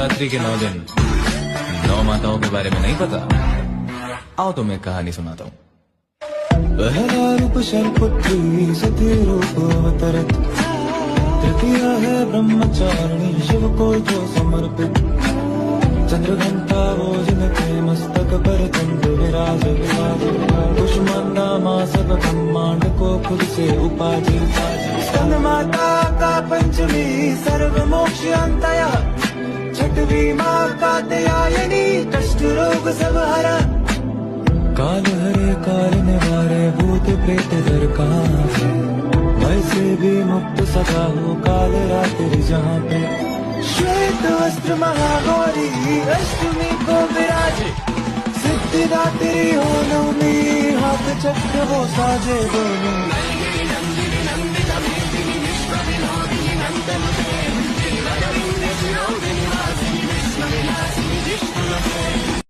नवरात्रि के 9 दिन 9 माताओं के बारे में नहीं पता? आओ तुम्हें कहानी सुनाता हूँ। पहला रूप शैलपुत्री सती रूप अवतरत, तृतीय है ब्रह्मचारिणी शिव को जो समर्पित, चंद्रघंटा वो जिनके मस्तक पर चंद्र विराज, कुष्मांडा माँ सब ब्रह्मांड को खुद से उपाधि, स्कंद माता का पंचमी सर्व मोक्ष अंतया, छठवीं माँ कात्यायनी कष्ट रोग सब हरा, काल हरे काल निवारे भूत प्रेत दर कहाँ है, वैसे भी मुक्त सदा हो काल रात्रि जहाँ पे, श्वेत वस्त्र महागौरी अष्टमी को विराजे, सिद्धिदात्री हो नवमी हाथ चक्र वो साजे दोनों।